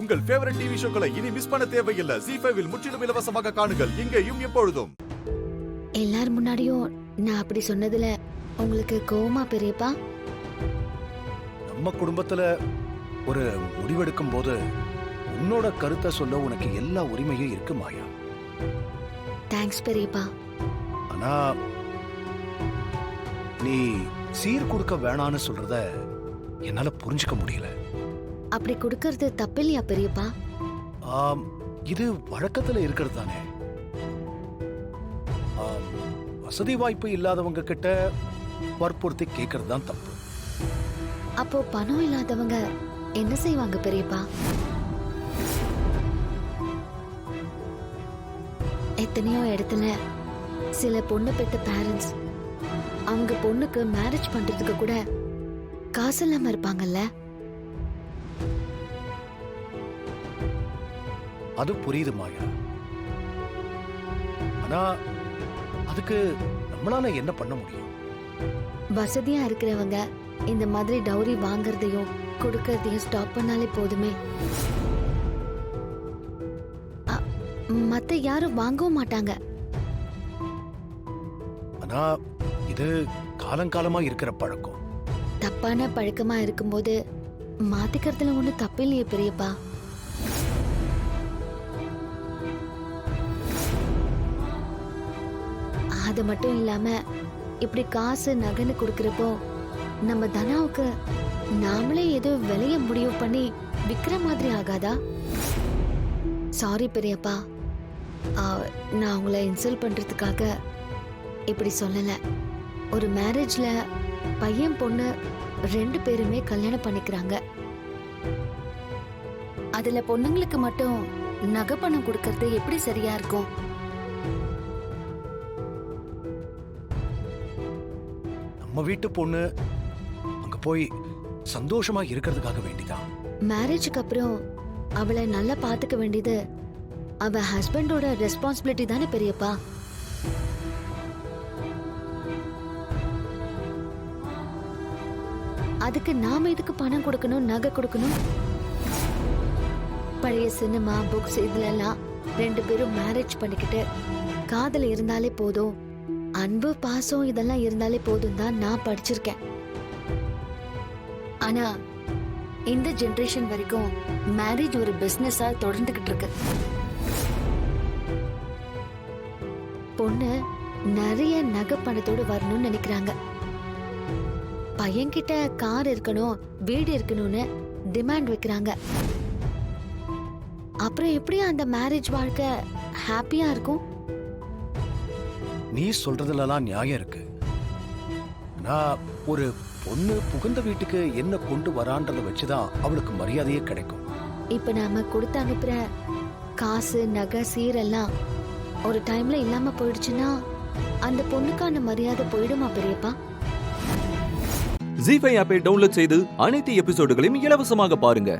உங்கள் favourite TV ஷோக்களை இனி miss பண்ண தேவையில்லை. ZEE5 இல் முற்றிலும் இலவசமாக காணுங்கள். இங்கேயும் எப்பொழுதும். எல்லார் முன்னாடியும் நான் அப்படி சொன்னதுல உங்களுக்கு கோவமா பெரியப்பா? நம்ம குடும்பத்துல ஒரு முடிவெடுக்கும் போது உன்னோட கருத்தை சொல்ல உனக்கு எல்லா உரிமையும் இருக்கு மாயா. தேங்க்ஸ் பெரியப்பா. ஆனா நீ சீர் கொடுக்க வேணான்னு சொல்றத என்னால புரிஞ்சுக்க முடியல. அப்படி கொடுக்கறது தப்பில்லையா பெரியப்பா? இது வழக்கத்துல இருக்கிறது தானே. வசதி வாய்ப்பு இல்லாதவங்க கிட்ட வற்புறுத்தி கேட்கறது தான் தப்பு. அப்போ பணம் இல்லாதவங்க என்ன செய்வாங்க பெரியப்பா? எத்தனையோ இடத்துல சில பொண்ணு பெத்த பேரண்ட்ஸ் அவங்க பொண்ணுக்கு மேரேஜ் பண்றதுக்கு கூட காசு இல்லாம இருப்பாங்கல்ல. அது புரியுது மாயா. ஆனா அதுக்கு நம்மளால என்ன பண்ண முடியும்? வசதியா இருக்கிறவங்க இந்த மாதிரி டவுரி வாங்கறதையும் கொடுக்கறதையும் ஸ்டாப் பண்ணாலே போதுமே. மத்த யாரும் வாங்கவும் மாட்டாங்க. ஆனா இது காலங்காலமா இருக்கிற பழக்கம். தப்பான பழக்கமா இருக்கும்போது மாத்திக்கிறதுல ஒண்ணு தப்பில்லையே பெரியப்பா. அது மட்டும் இல்லாம இப்படி காசு நகைன்னு கொடுக்கறப்போ நம்ம தனாவுக்கு நாமளே ஏதோ விலைய முடிவு பண்ணி விக்கிற மாதிரி ஆகாதா? சாரி பெரியப்பா, நான் உங்களை இன்சல்ட் பண்றதுக்காக இப்படி சொல்லல. ஒரு மேரேஜ்ல பையன் பொண்ணு 2 பேருமே கல்யாணம் பண்ணிக்கிறாங்க. அதுல பொண்ணுங்களுக்கு மட்டும் நகை பணம் கொடுக்கறது எப்படி சரியா இருக்கும்? நம்ம வீட்டு பொண்ணு அங்க போய் சந்தோஷமா இருக்கிறதுக்காக வேண்டிதான். மேரேஜுக்கு அப்புறம் அவளை நல்லா பாத்துக்க வேண்டியது அவ ஹஸ்பண்டோட ரெஸ்பான்சிபிலிட்டி தானே பெரியப்பா. அதுக்கு நாம இதுக்கு பணம் கொடுக்கணும், நகை கொடுக்கணும்? பழைய சினிமா புக்ஸ் இதுல எல்லாம் 2 பேரும் மேரேஜ் பண்ணிக்கிட்டு காதல் இருந்தாலே போதும், அன்பு பாசம் இதெல்லாம் இருந்தாலே போதும் தான் நான் படிச்சிருக்கேன். ஆனா இந்த ஜெனரேஷன் வரைக்கும் மேரேஜ் ஒரு பிசினஸா தொடர்ந்துகிட்டு இருக்கு. பொண்ணு நிறைய நகை பணத்தோடு வரணும்னு நினைக்கிறாங்க. பையன்கிட்ட கார் இருக்கணும், வீடு இருக்கணும்னு டிமாண்ட் வைக்கிறாங்க. அப்புறம் எப்படி அந்த மேரேஜ் வாழ்க்கை ஹாப்பியா இருக்கும்? நீ சொல்றதுலாம் நியாயம் இருக்கு. நான் ஒரு பொண்ணு புகுந்த வீட்டுக்கு என்ன கொண்டு வரான்றத வச்சுதான் அவளுக்கு மரியாதையே கிடைக்கும். இப்ப நாம கொடுத்து அனுப்புற காசு நகை சீரெல்லாம் ஒரு டைம்ல இல்லாம போயிடுச்சுன்னா அந்த பொண்ணுக்கான மரியாதை போயிடுமா பெரியப்பா? ZEE5 ஆப்பை டவுன்லோட் செய்து அனைத்து எபிசோடுகளையும் இலவசமாக பாருங்க.